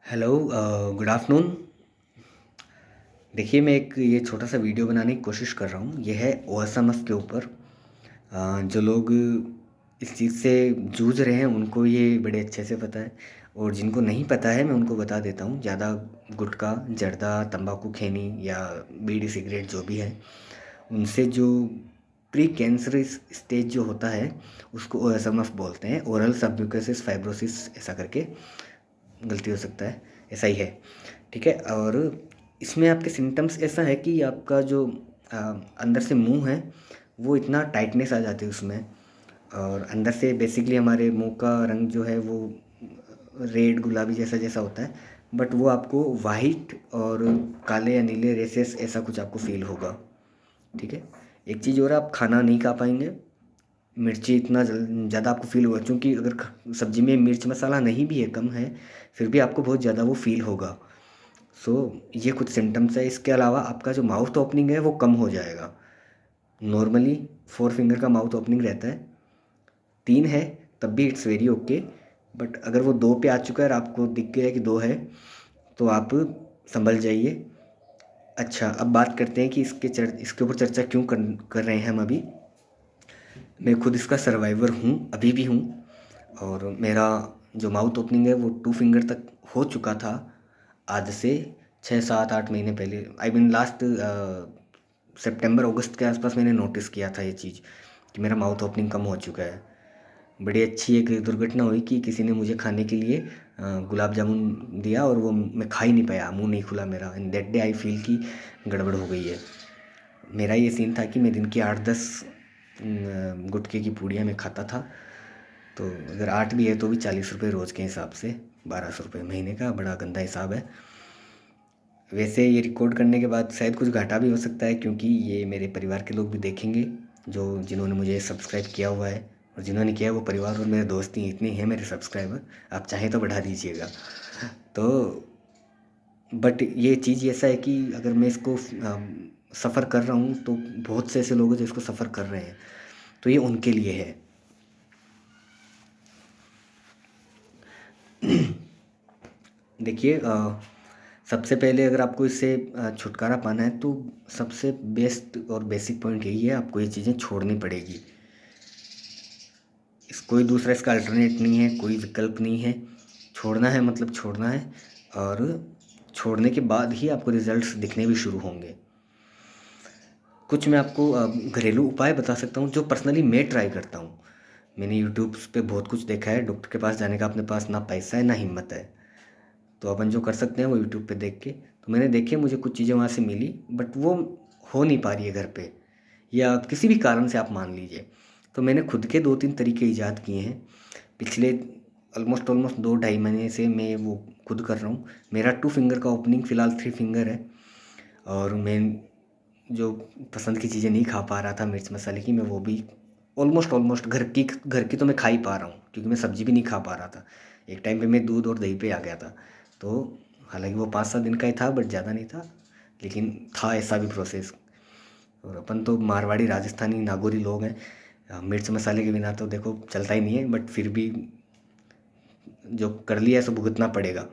Hello, good afternoon. देखिए, मैं एक ये छोटा सा वीडियो बनाने की कोशिश कर रहा हूँ। ये है ओएसएमएफ के ऊपर। जो लोग इस चीज़ से जूझ रहे हैं उनको ये बड़े अच्छे से पता है, और जिनको नहीं पता है मैं उनको बता देता हूँ। ज़्यादा गुटखा, जर्दा, तंबाकू खैनी या बीड़ी सिगरेट जो भी है, उनसे जो प्री कैंसरस स्टेज जो होता है उसको ओएसएमएफ बोलते हैं, ओरल सबम्यूकोसिस फाइब्रोसिस ऐसा करके। गलती हो सकता है, ऐसा ही है। ठीक है। और इसमें आपके सिम्टम्स ऐसा है कि आपका जो अ, अंदर से मुंह है वो इतना टाइटनेस आ जाती है उसमें, और अंदर से बेसिकली हमारे मुंह का रंग जो है वो रेड गुलाबी जैसा जैसा होता है, बट वो आपको वाइट और काले या नीले रेसेस ऐसा कुछ आपको फील होगा। ठीक है। एक चीज़ और, आप खाना नहीं खा पाएंगे। मिर्ची इतना ज़्यादा आपको फील होगा, क्योंकि अगर सब्जी में मिर्च मसाला नहीं भी है, कम है, फिर भी आपको बहुत ज़्यादा वो फील होगा। सो ये कुछ सिम्टम्स है। इसके अलावा आपका जो माउथ ओपनिंग है वो कम हो जाएगा। नॉर्मली 4 फिंगर का माउथ ओपनिंग रहता है, 3 है तब भी इट्स वेरी ओके। बट अगर वो 2 पे आ चुका है और आपको दिख गया है कि 2 है, तो आप संभल जाइए। अच्छा, अब बात करते हैं कि इसके ऊपर चर्चा क्यों कर रहे हैं हम अभी। मैं खुद इसका सर्वाइवर हूँ, अभी भी हूँ। और मेरा जो माउथ ओपनिंग है वो 2 फिंगर तक हो चुका था आज से 6 7 8 महीने पहले। आई मीन लास्ट सितंबर अगस्त के आसपास मैंने नोटिस किया था ये चीज़, कि मेरा माउथ ओपनिंग कम हो चुका है। बड़ी अच्छी एक दुर्घटना हुई कि किसी ने मुझे खाने के लिए गुलाब जामुन दिया, और वो मैं खा ही नहीं पाया, मुंह नहीं खुला मेरा। And that day I feel कि गड़बड़ हो गई है। मेरा ये सीन था कि मैं दिन की 8 10 गुटखे की पूड़ियाँ मैं खाता था। तो अगर 8 भी है तो भी 40 रुपये रोज़ के हिसाब से, 1200 रुपये महीने का, बड़ा गंदा हिसाब है। वैसे ये रिकॉर्ड करने के बाद शायद कुछ घाटा भी हो सकता है, क्योंकि ये मेरे परिवार के लोग भी देखेंगे, जो जिन्होंने मुझे सब्सक्राइब किया हुआ है। और जिन्होंने किया है वो परिवार और मेरे दोस्त ही इतने हैं मेरे सब्सक्राइबर। आप चाहें तो बढ़ा दीजिएगा। तो बट ये चीज़ ऐसा है कि अगर मैं इसको सफ़र कर रहा हूँ तो बहुत से ऐसे लोग हैं जो इसको सफ़र कर रहे हैं, तो ये उनके लिए है। देखिए, सबसे पहले अगर आपको इससे छुटकारा पाना है तो सबसे बेस्ट और बेसिक पॉइंट यही है, आपको ये चीज़ें छोड़नी पड़ेगी। कोई दूसरा इसका अल्टरनेट नहीं है, कोई विकल्प नहीं है। छोड़ना है मतलब छोड़ना है, और छोड़ने के बाद ही आपको रिजल्ट्स दिखने भी शुरू होंगे। कुछ मैं आपको घरेलू उपाय बता सकता हूँ जो पर्सनली मैं ट्राई करता हूँ। मैंने यूट्यूब पे बहुत कुछ देखा है। डॉक्टर के पास जाने का अपने पास ना पैसा है ना हिम्मत है, तो अपन जो कर सकते हैं वो यूट्यूब पे देख के। तो मैंने देखे, मुझे कुछ चीज़ें वहाँ से मिली, बट वो हो नहीं पा रही है घर पे, या किसी भी कारण से आप मान लीजिए। तो मैंने खुद के 2 3 तरीके ईजाद किए हैं। पिछले ऑलमोस्ट ऑलमोस्ट 2 ढाई महीने से मैं वो खुद कर रहा हूँ। मेरा 2 फिंगर का ओपनिंग फ़िलहाल 3 फिंगर है। और मैं जो पसंद की चीज़ें नहीं खा पा रहा था मिर्च मसाले की, मैं वो भी ऑलमोस्ट ऑलमोस्ट घर की तो मैं खा ही पा रहा हूँ, क्योंकि मैं सब्ज़ी भी नहीं खा पा रहा था। एक टाइम पे मैं दूध और दही पे आ गया था। तो हालांकि वो 5 7 दिन का ही था, बट ज़्यादा नहीं था, लेकिन था ऐसा भी प्रोसेस। और अपन तो मारवाड़ी राजस्थानी नागौरी लोग हैं, मिर्च मसाले के बिना तो देखो चलता ही नहीं है, बट फिर भी जो कर लिया है सो भुगतना पड़ेगा।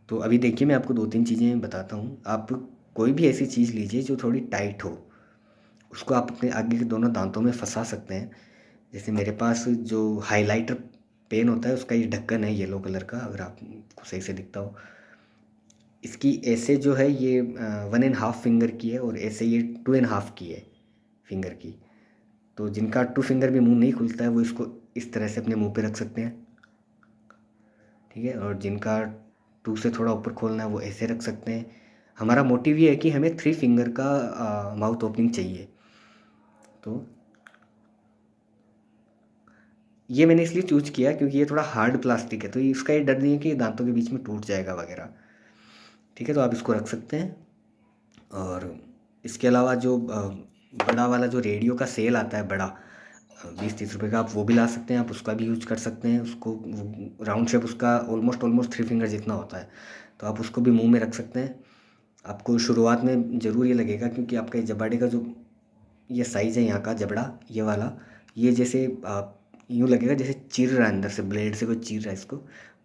तो अभी देखिए, मैं आपको 2 3 चीज़ें बताता हूँ। आप कोई भी ऐसी चीज़ लीजिए जो थोड़ी टाइट हो, उसको आप अपने आगे के दोनों दांतों में फंसा सकते हैं। जैसे मेरे पास जो हाइलाइटर पेन होता है उसका ये ढक्कन है येलो कलर का, अगर आपको सही से दिखता हो। इसकी ऐसे जो है ये 1.5 फिंगर की है, और ऐसे ये 2.5 की है फिंगर की। तो जिनका 2 फिंगर भी मुंह नहीं खुलता है वो इसको इस तरह से अपने मुंह पे रख सकते हैं। ठीक है। और जिनका 2 से थोड़ा ऊपर खोलना है वो ऐसे रख सकते हैं। हमारा मोटिव ये है कि हमें 3 फिंगर का माउथ ओपनिंग चाहिए। तो ये मैंने इसलिए चूज किया क्योंकि ये थोड़ा हार्ड प्लास्टिक है, तो इसका ये डर नहीं है कि ये दांतों के बीच में टूट जाएगा वगैरह। ठीक है, तो आप इसको रख सकते हैं। और इसके अलावा जो बड़ा वाला जो रेडियो का सेल आता है बड़ा, 20 30 रुपए का, आप वो भी ला सकते हैं। आप उसका भी यूज कर सकते हैं। उसको राउंड शेप उसका ऑलमोस्ट ऑलमोस्ट 3 फिंगर जितना होता है, तो आप उसको भी मुंह में रख सकते हैं। आपको शुरुआत में ज़रूर ये लगेगा, क्योंकि आपका ये जबाड़े का जो ये साइज़ है यहाँ का जबड़ा, ये वाला, ये जैसे यूँ लगेगा जैसे चीर रहा है अंदर से, ब्लेड से कोई चीर रहा है इसको।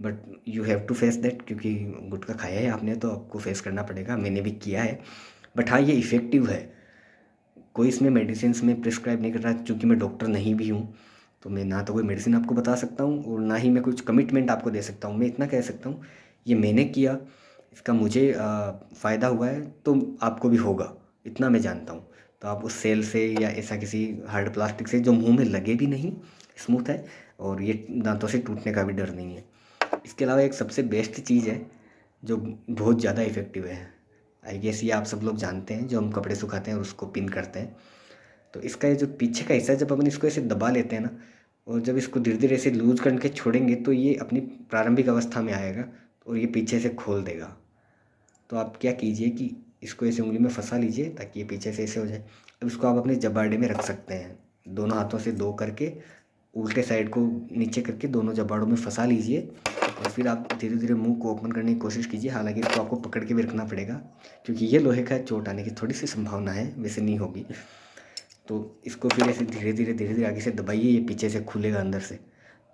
But you have to face that, क्योंकि गुटखा खाया है आपने तो आपको फेस करना पड़ेगा, मैंने भी किया है। बट हाँ, ये इफ़ेक्टिव है। कोई इसमें मेडिसिन्स में प्रिस्क्राइब नहीं कर रहा, क्योंकि मैं डॉक्टर नहीं भी हूँ। तो मैं ना तो कोई मेडिसिन आपको बता सकता हूँ और ना ही मैं कुछ कमिटमेंट आपको दे सकता हूँ। मैं इतना कह सकता हूँ, ये मैंने किया, इसका मुझे फ़ायदा हुआ है तो आपको भी होगा, इतना मैं जानता हूँ। तो आप उस सेल से या ऐसा किसी हार्ड प्लास्टिक से जो मुंह में लगे भी नहीं, स्मूथ है, और ये दांतों से टूटने का भी डर नहीं है। इसके अलावा एक सबसे बेस्ट चीज़ है जो बहुत ज़्यादा इफ़ेक्टिव है, आई गेस ये आप सब लोग जानते हैं, जो हम कपड़े सुखाते हैं और उसको पिन करते हैं। तो इसका ये जो पीछे का हिस्सा है, जब अपन इसको ऐसे दबा लेते हैं ना, और जब इसको धीरे धीरे ऐसे लूज करके छोड़ेंगे तो ये अपनी प्रारंभिक अवस्था में आएगा और ये पीछे से खोल देगा। तो आप क्या कीजिए कि इसको ऐसे उंगली में फंसा लीजिए ताकि ये पीछे से ऐसे हो जाए। अब इसको आप अपने जबाड़े में रख सकते हैं, दोनों हाथों से दो करके उल्टे साइड को नीचे करके दोनों जबाड़ों में फंसा लीजिए, और फिर आप धीरे धीरे मुंह को ओपन करने की कोशिश कीजिए। हालांकि इसको आपको पकड़ के भी रखना पड़ेगा, क्योंकि ये लोहे का है, चोट आने की थोड़ी सी संभावना है, वैसे नहीं होगी। तो इसको फिर ऐसे धीरे धीरे आगे से दबाइए, ये पीछे से खुलेगा अंदर से।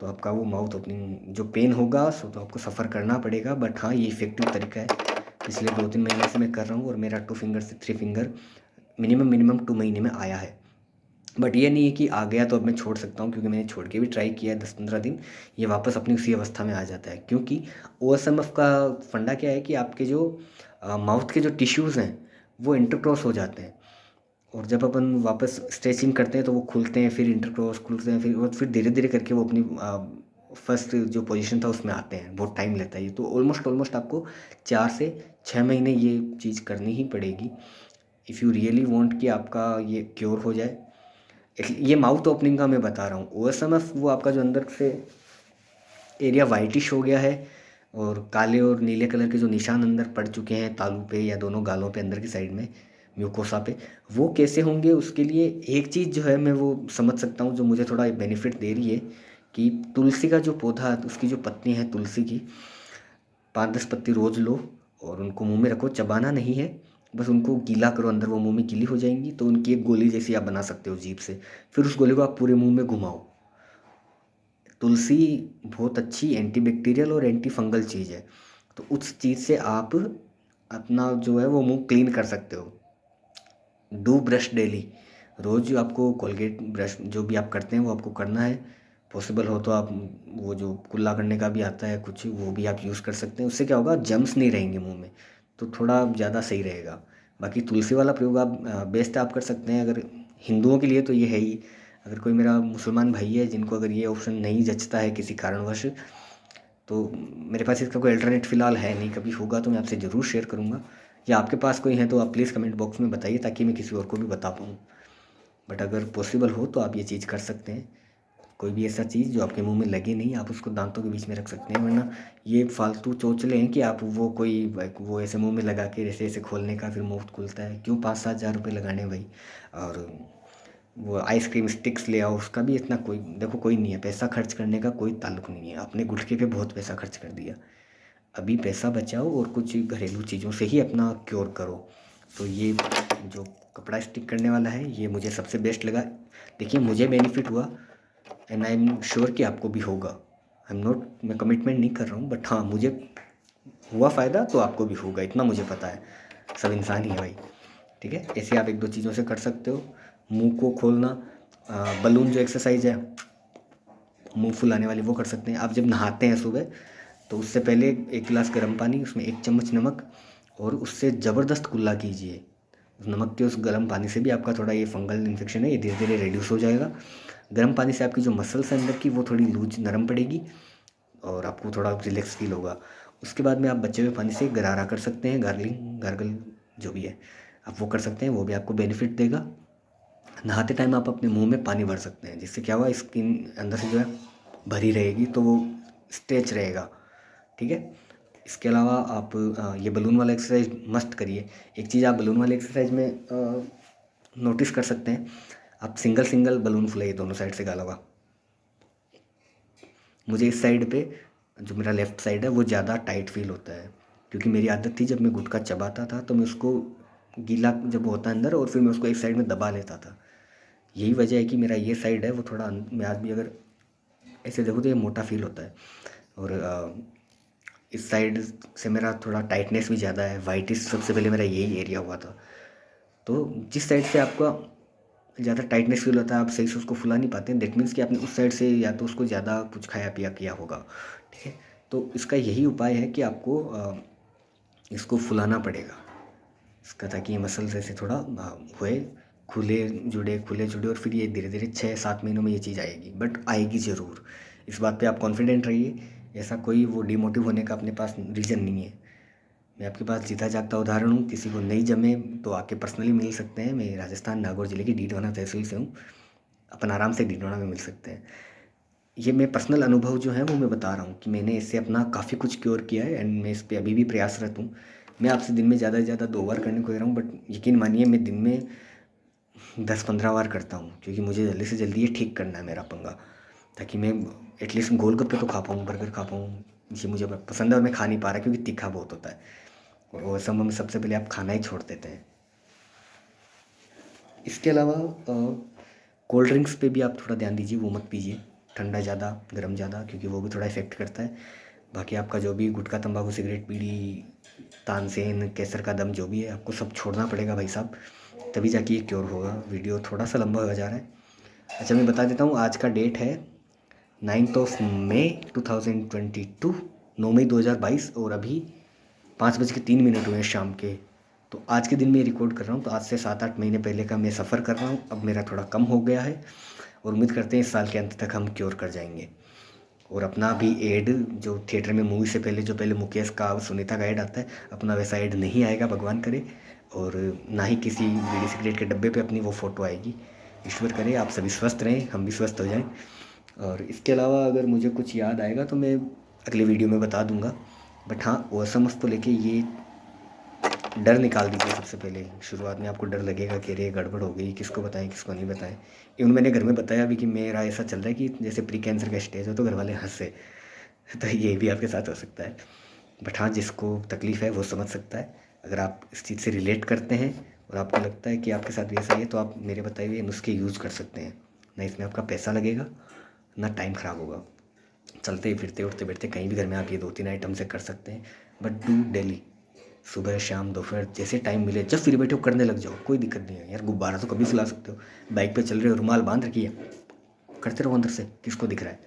तो आपका वो माउथ ओपनिंग जो पेन होगा सो तो आपको सफ़र करना पड़ेगा, बट हाँ, ये इफ़ेक्टिव तरीका है। पिछले 2-3 महीने से मैं कर रहा हूँ और मेरा 2 फिंगर से 3 फिंगर मिनिमम 2 महीने में आया है। बट ये नहीं है कि आ गया तो अब मैं छोड़ सकता हूँ, क्योंकि मैंने छोड़ के भी ट्राई किया है 10-15 दिन, ये वापस अपनी उसी अवस्था में आ जाता है। क्योंकि ओएसएमएफ का फंडा क्या है कि आपके जो माउथ के जो टिश्यूज़ हैं वो इंटरक्रॉस हो जाते हैं, और जब अपन वापस स्ट्रेचिंग करते हैं तो वो खुलते हैं, फिर इंटरक्रॉस खुलते हैं, फिर और फिर धीरे धीरे करके वो अपनी फर्स्ट जो पोजीशन था उसमें आते हैं। बहुत टाइम लेता है ये, तो ऑलमोस्ट आपको 4 से 6 महीने ये चीज़ करनी ही पड़ेगी इफ़ यू रियली वांट कि आपका ये क्योर हो जाए। ये माउथ ओपनिंग का मैं बता रहा हूँ। ओएसएमएफ वो आपका जो अंदर से एरिया वाइटिश हो गया है और काले और नीले कलर के जो निशान अंदर पड़ चुके हैं तालू पे या दोनों गालों पे अंदर की साइड में म्यूकोसा पे, वो कैसे होंगे, उसके लिए एक चीज़ जो है मैं वो समझ सकता हूँ, जो मुझे थोड़ा बेनिफिट दे रही है, कि तुलसी का जो पौधा है उसकी जो पत्तियाँ हैं तुलसी की, 5-10 पत्ती रोज़ लो और उनको मुंह में रखो, चबाना नहीं है, बस उनको गीला करो, अंदर वो मुंह में गीली हो जाएंगी, तो उनकी एक गोली जैसी आप बना सकते हो जीभ से। फिर उस गोली को आप पूरे मुंह में घुमाओ। तुलसी बहुत अच्छी एंटीबैक्टीरियल और एंटी फंगल चीज़ है, तो उस चीज़ से आप अपना जो है वो मुंह क्लीन कर सकते हो। डू ब्रश डेली, रोज़ आपको कोलगेट ब्रश जो भी आप करते हैं वो आपको करना है। पॉसिबल हो तो आप वो जो कुल्ला करने का भी आता है कुछ, वो भी आप यूज़ कर सकते हैं। उससे क्या होगा, जम्स नहीं रहेंगे मुंह में, तो थोड़ा ज़्यादा सही रहेगा। बाकी तुलसी वाला प्रयोग आप बेस्ट आप कर सकते हैं। अगर हिंदुओं के लिए तो ये है ही, अगर कोई मेरा मुसलमान भाई है जिनको अगर ये ऑप्शन नहीं जचता है किसी कारणवश, तो मेरे पास इसका कोई अल्टरनेट फ़िलहाल है नहीं। कभी होगा तो मैं आपसे ज़रूर शेयर करूँगा, या आपके पास कोई है तो आप प्लीज़ कमेंट बॉक्स में बताइए ताकि मैं किसी और को भी बता पाऊँ। बट अगर पॉसिबल हो तो आप ये चीज़ कर सकते हैं। कोई भी ऐसा चीज़ जो आपके मुंह में लगे नहीं, आप उसको दांतों के बीच में रख सकते हैं। वरना ये फालतू चोचले हैं कि आप वो कोई वो ऐसे मुंह में लगा के ऐसे ऐसे खोलने का, फिर मुफ्त खुलता है, क्यों 5-7 हज़ार रुपये लगाने भाई। और वो आइसक्रीम स्टिक्स ले आओ, उसका भी इतना कोई देखो कोई नहीं है, पैसा खर्च करने का कोई ताल्लुक नहीं है। आपने गुटखे पे बहुत पैसा खर्च कर दिया, अभी पैसा बचाओ और कुछ घरेलू चीज़ों से ही अपना क्योर करो। तो ये जो कपड़ा स्टिक करने वाला है ये मुझे सबसे बेस्ट लगा। देखिए मुझे बेनिफिट हुआ, एंड आई एम श्योर कि आपको भी होगा। आई एम नॉट, मैं कमिटमेंट नहीं कर रहा हूँ, बट हाँ मुझे हुआ फ़ायदा तो आपको भी होगा, इतना मुझे पता है। सब इंसान ही है भाई, ठीक है। ऐसे आप 1-2 चीज़ों से कर सकते हो। मुंह को खोलना, बलून जो एक्सरसाइज है मुंह फुलाने वाली, वो कर सकते हैं। आप जब नहाते हैं सुबह तो उससे पहले 1 गिलास गर्म पानी, उसमें 1 चम्मच नमक, और उससे ज़बरदस्त कुल्ला कीजिए। उस नमक के उस गर्म पानी से भी आपका थोड़ा ये फंगल इन्फेक्शन है ये धीरे धीरे रिड्यूस हो जाएगा। गर्म पानी से आपकी जो मसल्स हैं अंदर की वो थोड़ी लूज नरम पड़ेगी और आपको थोड़ा रिलैक्स फील होगा। उसके बाद में आप बचे हुए पानी से गरारा कर सकते हैं, गार्गल जो भी है आप वो कर सकते हैं, वो भी आपको बेनिफिट देगा। नहाते टाइम आप अपने मुंह में पानी भर सकते हैं, जिससे क्या हुआ, स्किन अंदर से जो है भरी रहेगी, तो वो स्ट्रेच रहेगा, ठीक है। इसके अलावा आप ये बलून वाला एक्सरसाइज मस्ट करिए। एक चीज़ आप बलून वाले एक्सरसाइज में नोटिस कर सकते हैं, आप सिंगल सिंगल बलून फुलाइए दोनों साइड से गालों का। मुझे इस साइड पे जो मेरा लेफ़्ट साइड है वो ज़्यादा टाइट फील होता है, क्योंकि मेरी आदत थी जब मैं गुटखा चबाता था तो मैं उसको गीला जब होता है अंदर और फिर मैं उसको एक साइड में दबा लेता था। यही वजह है कि मेरा ये साइड है वो थोड़ा मैं आज भी अगर ऐसे देखो तो ये मोटा फील होता है। और इस साइड से मेरा थोड़ा टाइटनेस भी ज़्यादा है। वाइटिश सबसे पहले मेरा यही एरिया हुआ था। तो जिस साइड से आपका ज़्यादा टाइटनेस फील होता है, आप सही से उसको फुला नहीं पाते हैं, दैट मीन्स कि आपने उस साइड से या तो उसको ज़्यादा कुछ खाया पिया किया होगा। ठीक है, तो इसका यही उपाय है कि आपको इसको फुलाना पड़ेगा इसका, ताकि ये मसल्स ऐसे थोड़ा हुए, खुले जुड़े, और फिर ये धीरे धीरे 6-7 महीनों में ये चीज़ आएगी, बट आएगी ज़रूर। इस बात पे आप कॉन्फिडेंट रहिए। ऐसा कोई वो डिमोटिव होने का अपने पास रीज़न नहीं है। मैं आपके पास जीता जागता उदाहरण हूँ। किसी को नहीं जमे तो आके पर्सनली मिल सकते हैं। मैं राजस्थान नागौर ज़िले की डीडवाना तहसील से हूँ। अपन आराम से डीडवाना में मिल सकते हैं। ये मैं पर्सनल अनुभव जो है वो मैं बता रहा हूँ कि मैंने इससे अपना काफ़ी कुछ क्योर किया है, एंड मैं इस पे अभी भी प्रयासरत हूँ। मैं आपसे दिन में ज़्यादा से ज़्यादा 2 बार करने को कह रहा हूँ, बट यकीन मानिए मैं दिन में 10-15 बार करता हूँ, क्योंकि मुझे जल्दी से जल्दी ये ठीक करना है मेरा पंगा, ताकि मैं एटलीस्ट गोलगप्पे तो खा पाऊँ, बर्गर खा पाऊँ। ये मुझे पसंद है और मैं खा नहीं पा रहा क्योंकि तीखा बहुत होता है, और वो सब में सबसे पहले आप खाना ही छोड़ देते हैं। इसके अलावा कोल्ड ड्रिंक्स पे भी आप थोड़ा ध्यान दीजिए, वो मत पीजिए, ठंडा ज़्यादा गर्म ज़्यादा, क्योंकि वो भी थोड़ा इफ़ेक्ट करता है। बाकी आपका जो भी गुटखा तंबाकू सिगरेट बीड़ी तानसेन केसर का दम जो भी है, आपको सब छोड़ना पड़ेगा भाई साहब, तभी जाके ये क्योर होगा। वीडियो थोड़ा सा लंबा हो जा रहा है। अच्छा, मैं बता देता हूँ, आज का डेट है 9 मई 2022, 9 मई 2022, और अभी 5:03 हुए हैं शाम के। तो आज के दिन में रिकॉर्ड कर रहा हूँ, तो आज से 7-8 महीने पहले का मैं सफ़र कर रहा हूँ। अब मेरा थोड़ा कम हो गया है, और उम्मीद करते हैं इस साल के अंत तक हम क्योर कर जाएंगे। और अपना भी एड जो थिएटर में मूवी से पहले, जो पहले मुकेश का और सुनीता का एड आता है, अपना वैसा एड नहीं आएगा, भगवान करे। और ना ही किसी बीड़ी सिगरेट के डब्बे पे अपनी वो फ़ोटो आएगी। ईश्वर करे आप सभी स्वस्थ रहें, हम भी स्वस्थ हो जाएं। और इसके अलावा अगर मुझे कुछ याद आएगा तो मैं अगले वीडियो में बता दूंगा। बट हाँ, ओएसएमएस को लेके ये डर निकाल दीजिए सबसे पहले। शुरुआत में आपको डर लगेगा कि अरे गड़बड़ हो गई, किसको बताएं किसको नहीं बताएं। इवन मैंने घर में बताया भी कि मेरा ऐसा चल रहा है कि जैसे प्री कैंसर का स्टेज हो, तो घर वाले हंसे। तो ये भी आपके साथ हो सकता है। बट हाँ, जिसको तकलीफ़ है वो समझ सकता है। अगर आप इस चीज़ से रिलेट करते हैं और आपको लगता है कि आपके साथ भी ऐसा ही है, तो आप मेरे बताए हुए नुस्खे यूज़ कर सकते हैं। ना इसमें आपका पैसा लगेगा, ना टाइम ख़राब होगा। चलते फिरते उठते बैठते कहीं भी घर में आप ये 2-3 आइटम से कर सकते हैं। बट डू डेली, सुबह शाम दोपहर जैसे टाइम मिले, जब फ्री बैठे हो करने लग जाओ, कोई दिक्कत नहीं है यार। गुब्बारा तो कभी फुला सकते हो, बाइक पे चल रहे हो रुमाल बांध रखिए, करते रहो अंदर से, किसको दिख रहा है।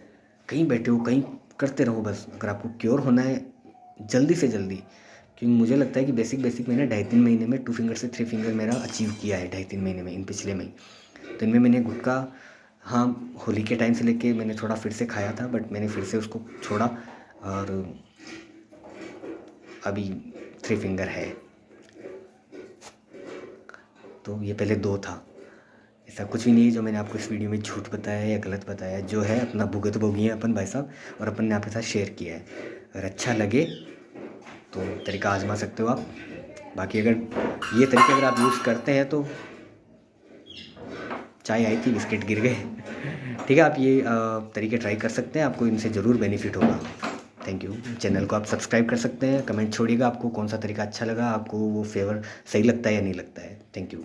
कहीं बैठे हो कहीं करते रहो बस। अगर आपको क्योर होना है जल्दी से जल्दी, क्योंकि मुझे लगता है कि बेसिक मैंने 2.5-3 महीने में 2 फिंगर से 3 फिंगर मेरा अचीव किया है 2.5-3 महीने में, इन पिछले में। तो इनमें मैंने गुटखा, हाँ, होली के टाइम से लेके मैंने थोड़ा फिर से खाया था, बट मैंने फिर से उसको छोड़ा, और अभी 3 फिंगर है। तो ये पहले 2 था। ऐसा कुछ भी नहीं है जो मैंने आपको इस वीडियो में झूठ बताया या गलत बताया। जो है अपना भुगत भोगी है अपन भाई साहब, और अपन ने आपके साथ शेयर किया है। अगर अच्छा लगे तो तरीका आजमा सकते हो आप। बाकी अगर ये तरीके अगर आप यूज़ करते हैं तो, चाय आई थी बिस्किट गिर गए। ठीक है, आप ये तरीके ट्राई कर सकते हैं, आपको इनसे ज़रूर बेनिफिट होगा। Thank you. चैनल को आप सब्सक्राइब कर सकते हैं। कमेंट छोड़िएगा आपको कौन सा तरीका अच्छा लगा, आपको वो फेवर सही लगता है या नहीं लगता है। Thank you.